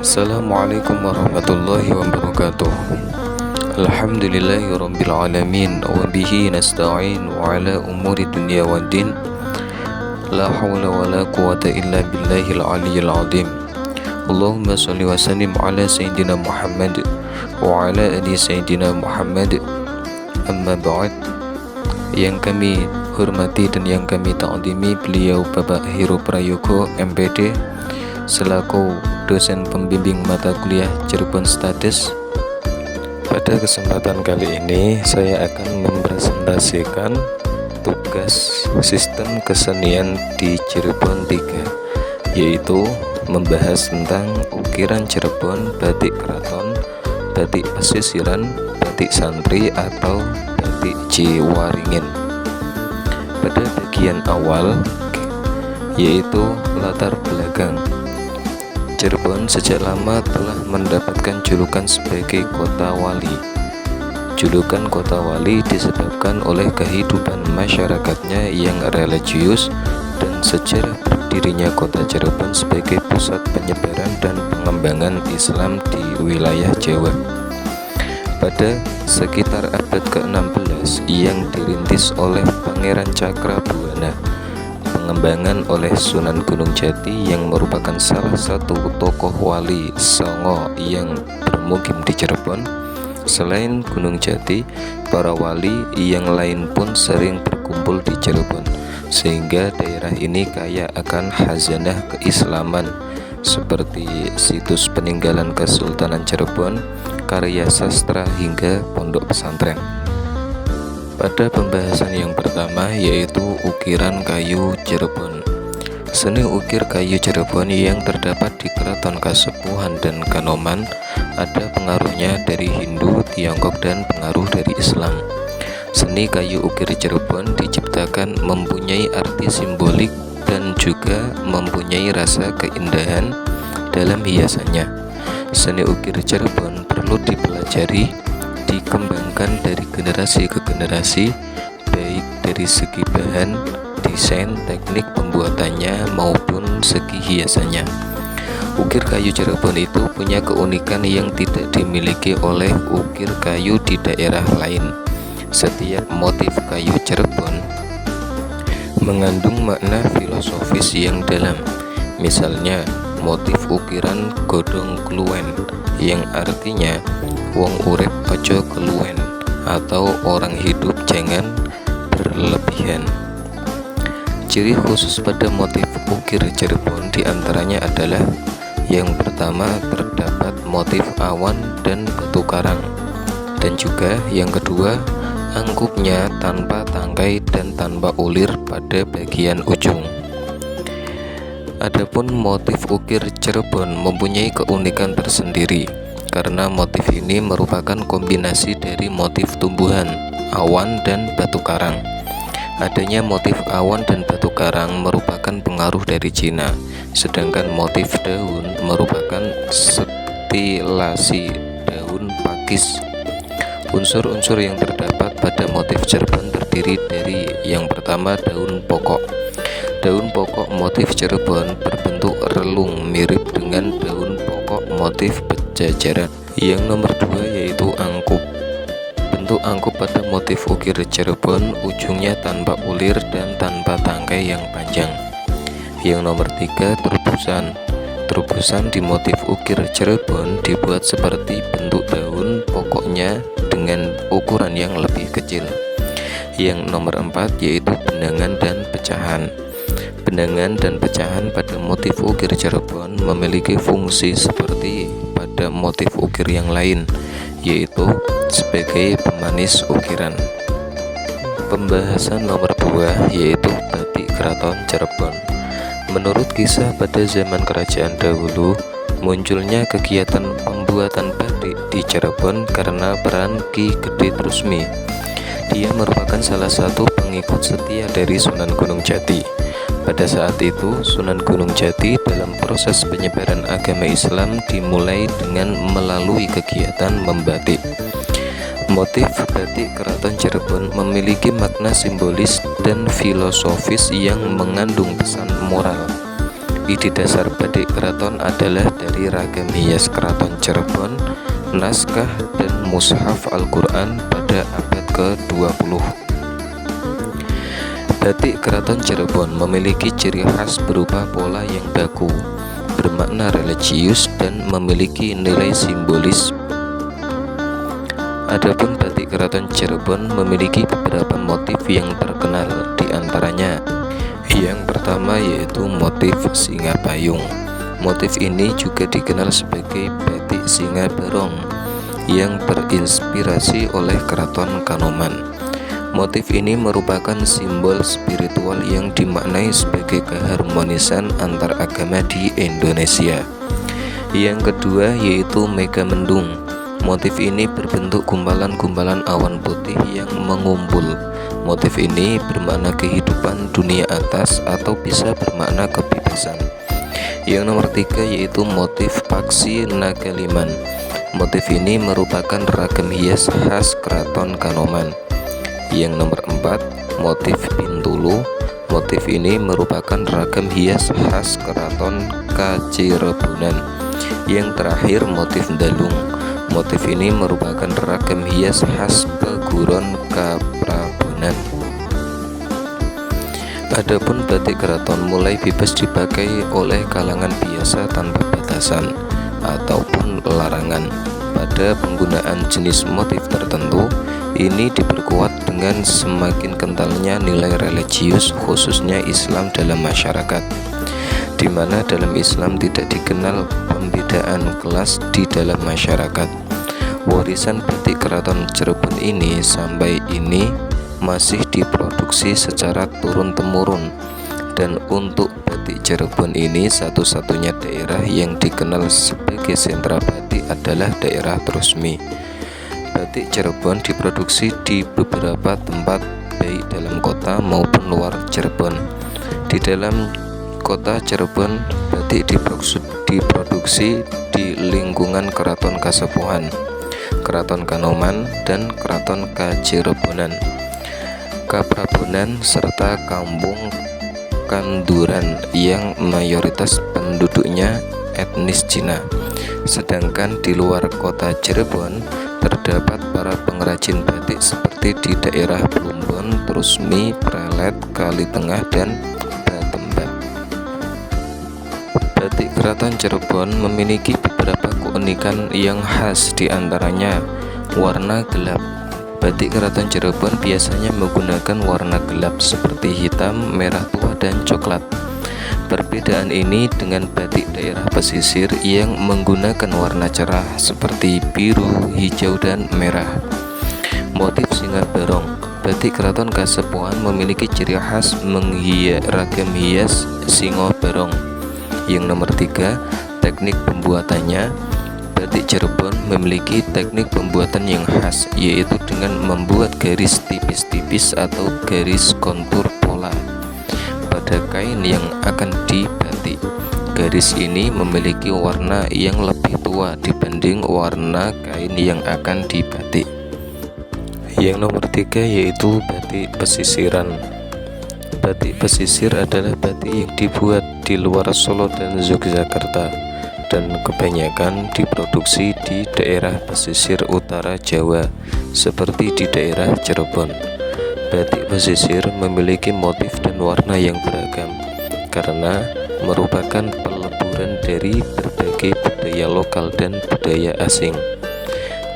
Assalamualaikum warahmatullahi wabarakatuh. Alhamdulillahirabbil alamin wa bihi nasta'in wa ala umuri dunya waddin. La haula wala quwata illa billahil aliyyil azim. Allahumma shalli wa sallim ala sayyidina Muhammad wa ala ali sayyidina Muhammad. Amma ba'd. Yang kami hormati dan yang kami ta'zimi beliau Bapak Heru Prayogo MPD selaku dosen pembimbing mata kuliah Cirebon Statis. Pada kesempatan kali ini saya akan mempresentasikan tugas sistem kesenian di Cirebon 3, yaitu membahas tentang ukiran Cirebon, batik keraton, batik pesisiran, batik santri atau batik Ciwaringin. Pada bagian awal yaitu latar belakang, Cirebon sejak lama telah mendapatkan julukan sebagai kota wali. Julukan kota wali disebabkan oleh kehidupan masyarakatnya yang religius dan sejarah berdirinya kota Cirebon sebagai pusat penyebaran dan pengembangan Islam di wilayah Jawa. Pada sekitar abad ke-16 yang dirintis oleh Pangeran Cakrabuana, pengembangan oleh Sunan Gunung Jati yang merupakan salah satu tokoh wali Songo yang bermukim di Cirebon. Selain Gunung Jati, para wali yang lain pun sering berkumpul di Cirebon, sehingga daerah ini kaya akan khazanah keislaman seperti situs peninggalan Kesultanan Cirebon, karya sastra hingga pondok pesantren. Pada pembahasan yang pertama yaitu ukiran kayu Cirebon. Seni ukir kayu Cirebon yang terdapat di Keraton Kasepuhan dan Kanoman ada pengaruhnya dari Hindu, Tiongkok, dan pengaruh dari Islam. Seni kayu ukir Cirebon diciptakan mempunyai arti simbolik dan juga mempunyai rasa keindahan dalam hiasannya. Seni ukir Cirebon perlu dipelajari, dikembangkan dari generasi ke generasi, baik dari segi bahan, desain, teknik pembuatannya maupun segi hiasannya. Ukir kayu Cirebon itu punya keunikan yang tidak dimiliki oleh ukir kayu di daerah lain. Setiap motif kayu Cirebon mengandung makna filosofis yang dalam. Misalnya motif ukiran godhong kluwen yang artinya wong urip ojo keluwen atau orang hidup jangan berlebihan. Ciri khusus pada motif ukir Cirebon diantaranya adalah yang pertama terdapat motif awan dan batu karang, dan juga yang kedua angkupnya tanpa tangkai dan tanpa ulir pada bagian ujung. Adapun motif ukir Cirebon mempunyai keunikan tersendiri karena motif ini merupakan kombinasi dari motif tumbuhan, awan, dan batu karang. Adanya motif awan dan batu karang merupakan pengaruh dari Cina, sedangkan motif daun merupakan stilasi daun pakis. Unsur-unsur yang terdapat pada motif Cirebon terdiri dari yang pertama daun pokok. Daun pokok motif Cirebon berbentuk relung mirip dengan daun pokok motif Pejajaran. Yang nomor dua yaitu angkup. Bentuk angkup pada motif ukir Cirebon ujungnya tanpa ulir dan tanpa tangkai yang panjang. Yang nomor tiga terubusan. Terubusan di motif ukir Cirebon dibuat seperti bentuk daun pokoknya dengan ukuran yang lebih kecil. Yang nomor empat yaitu benangan dan pecahan. Benangan dan pecahan pada motif ukir Cirebon memiliki fungsi seperti pada motif ukir yang lain, yaitu sebagai pemanis ukiran. Pembahasan nomor 2 yaitu batik keraton Cirebon. Menurut kisah pada zaman kerajaan dahulu, munculnya kegiatan pembuatan batik di Cirebon karena peran Ki Gede Trusmi. Dia merupakan salah satu pengikut setia dari Sunan Gunung Jati. Pada saat itu, Sunan Gunung Jati dalam proses penyebaran agama Islam dimulai dengan melalui kegiatan membatik. Motif batik keraton Cirebon memiliki makna simbolis dan filosofis yang mengandung pesan moral. Ide dasar batik keraton adalah dari ragam hias keraton Cirebon, naskah dan mushaf Al-Quran pada abad ke-20. Batik keraton Cirebon memiliki ciri khas berupa pola yang baku, bermakna religius dan memiliki nilai simbolis. Adapun batik keraton Cirebon memiliki beberapa motif yang terkenal, di antaranya yang pertama yaitu motif singa payung. Motif ini juga dikenal sebagai batik singa berong yang terinspirasi oleh keraton Kanoman. Motif ini merupakan simbol spiritual yang dimaknai sebagai keharmonisan antar agama di Indonesia. Yang kedua yaitu Megamendung. Motif ini berbentuk gumpalan-gumpalan awan putih yang mengumpul. Motif ini bermakna kehidupan dunia atas atau bisa bermakna kebebasan. Yang nomor tiga yaitu motif Paksi Nagaliman. Motif ini merupakan ragam hias khas keraton Kanoman. Yang nomor empat motif Bintulu. Motif ini merupakan ragam hias khas keraton Kacirebonan. Yang terakhir motif Dalung. Motif ini merupakan ragam hias khas Peguron Kaprabonan. Adapun batik keraton mulai bebas dipakai oleh kalangan biasa tanpa batasan ataupun larangan. Pada penggunaan jenis motif tertentu, ini diperkuat dengan semakin kentalnya nilai religius, khususnya Islam dalam masyarakat, di mana dalam Islam tidak dikenal pembedaan kelas di dalam masyarakat. Warisan batik keraton Cirebon ini sampai ini masih diproduksi secara turun-temurun, dan untuk batik Cirebon ini satu-satunya daerah yang dikenal sebagai sentra batik adalah daerah Trusmi. Batik Cirebon diproduksi di beberapa tempat baik dalam kota maupun luar Cirebon. Di dalam kota Cirebon, batik diproduksi di lingkungan Keraton Kasepuhan, Keraton Kanoman, dan Keraton Kacirebonan, Kaprabonan, serta Kampung Kanduran yang mayoritas penduduknya etnis Cina. Sedangkan di luar kota Cirebon terdapat para pengrajin batik seperti di daerah Plumbon, Trusmi, Prelet, Kalitengah, dan Batembat. Batik keraton Cirebon memiliki beberapa keunikan yang khas, diantaranya warna gelap. Batik keraton Cirebon biasanya menggunakan warna gelap seperti hitam, merah tua, dan coklat. Perbedaan ini dengan batik daerah pesisir yang menggunakan warna cerah seperti biru, hijau, dan merah. Motif singa berong. Batik keraton Kasepuhan memiliki ciri khas ragam hias singa berong. Yang nomor tiga, teknik pembuatannya. Batik Cirebon memiliki teknik pembuatan yang khas, yaitu dengan membuat garis tipis-tipis atau garis kontur pola pada kain yang akan dibatik. Garis ini memiliki warna yang lebih tua dibanding warna kain yang akan dibatik. Yang nomor tiga yaitu batik pesisiran. Batik pesisir adalah batik yang dibuat di luar Solo dan Yogyakarta, dan kebanyakan diproduksi di daerah pesisir utara Jawa seperti di daerah Cirebon. Batik pesisir memiliki motif dan warna yang beragam karena merupakan peleburan dari berbagai budaya lokal dan budaya asing.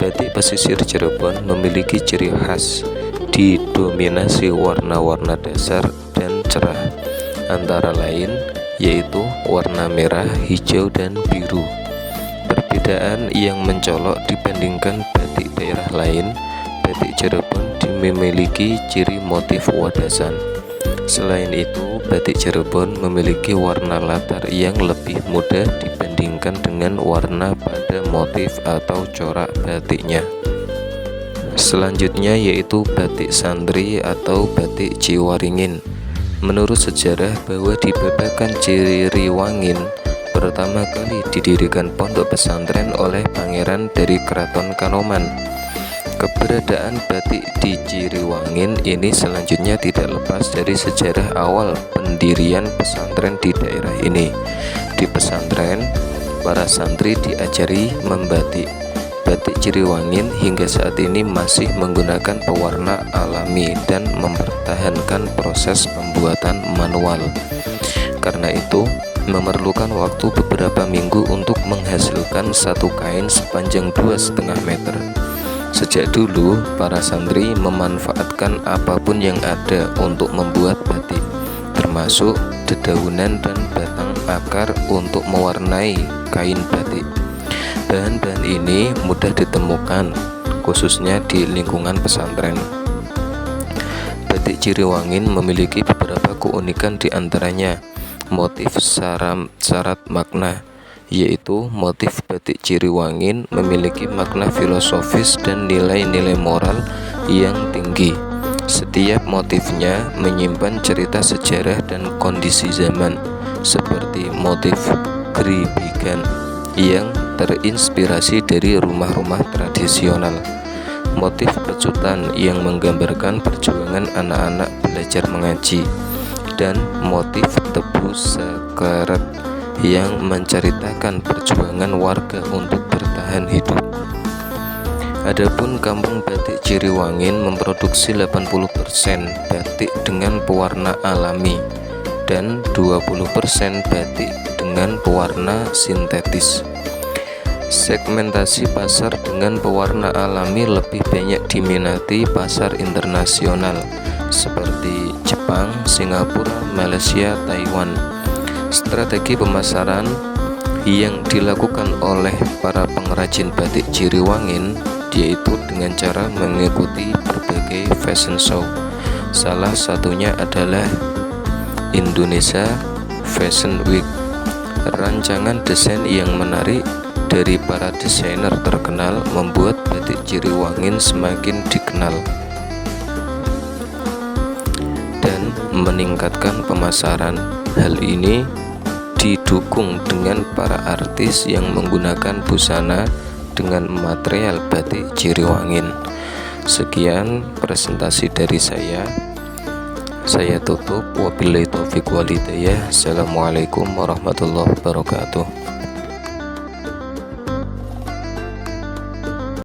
Batik pesisir Cirebon memiliki ciri khas didominasi warna-warna dasar dan cerah, antara lain yaitu warna merah, hijau, dan biru. Perbedaan yang mencolok dibandingkan batik daerah lain, batik Cirebon memiliki ciri motif wadasan. Selain itu, batik Cirebon memiliki warna latar yang lebih mudah dibandingkan dengan warna pada motif atau corak batiknya. Selanjutnya yaitu batik santri atau batik Ciwaringin. Menurut sejarah bahwa di Babakan Ciriwangin pertama kali didirikan pondok pesantren oleh pangeran dari Keraton Kanoman. Keberadaan batik di Ciriwangin ini selanjutnya tidak lepas dari sejarah awal pendirian pesantren di daerah ini. Di pesantren, para santri diajari membatik. Batik Ciriwangin hingga saat ini masih menggunakan pewarna alami dan mempertahankan proses pembuatan manual. Karena itu, memerlukan waktu beberapa minggu untuk menghasilkan satu kain sepanjang 2,5 meter. Sejak dulu, para santri memanfaatkan apapun yang ada untuk membuat batik, termasuk dedaunan dan batang akar untuk mewarnai kain batik. Bahan-bahan ini mudah ditemukan, khususnya di lingkungan pesantren. Batik Ciriwangin memiliki beberapa keunikan, diantaranya motif syarat makna, yaitu motif batik Ciriwangin memiliki makna filosofis dan nilai-nilai moral yang tinggi. Setiap motifnya menyimpan cerita sejarah dan kondisi zaman, seperti motif geribigan yang terinspirasi dari rumah-rumah tradisional, motif pecutan yang menggambarkan perjuangan anak-anak belajar mengaji, dan motif tebu sekarat yang menceritakan perjuangan warga untuk bertahan hidup. Adapun Kampung Batik Ciriwangin memproduksi 80% batik dengan pewarna alami dan 20% batik dengan pewarna sintetis. Segmentasi pasar dengan pewarna alami lebih banyak diminati pasar internasional seperti Jepang, Singapura, Malaysia, Taiwan. Strategi pemasaran yang dilakukan oleh para pengrajin batik Ciriwangin yaitu dengan cara mengikuti berbagai fashion show. Salah satunya adalah Indonesia Fashion Week. Rancangan desain yang menarik dari para desainer terkenal membuat batik Ciriwangin semakin dikenal dan meningkatkan pemasaran. Hal ini didukung dengan para artis yang menggunakan busana dengan material batik Ciriwangin. Sekian presentasi dari saya tutup. Wabillahi taufiq walhidayah. Assalamualaikum warahmatullahi wabarakatuh.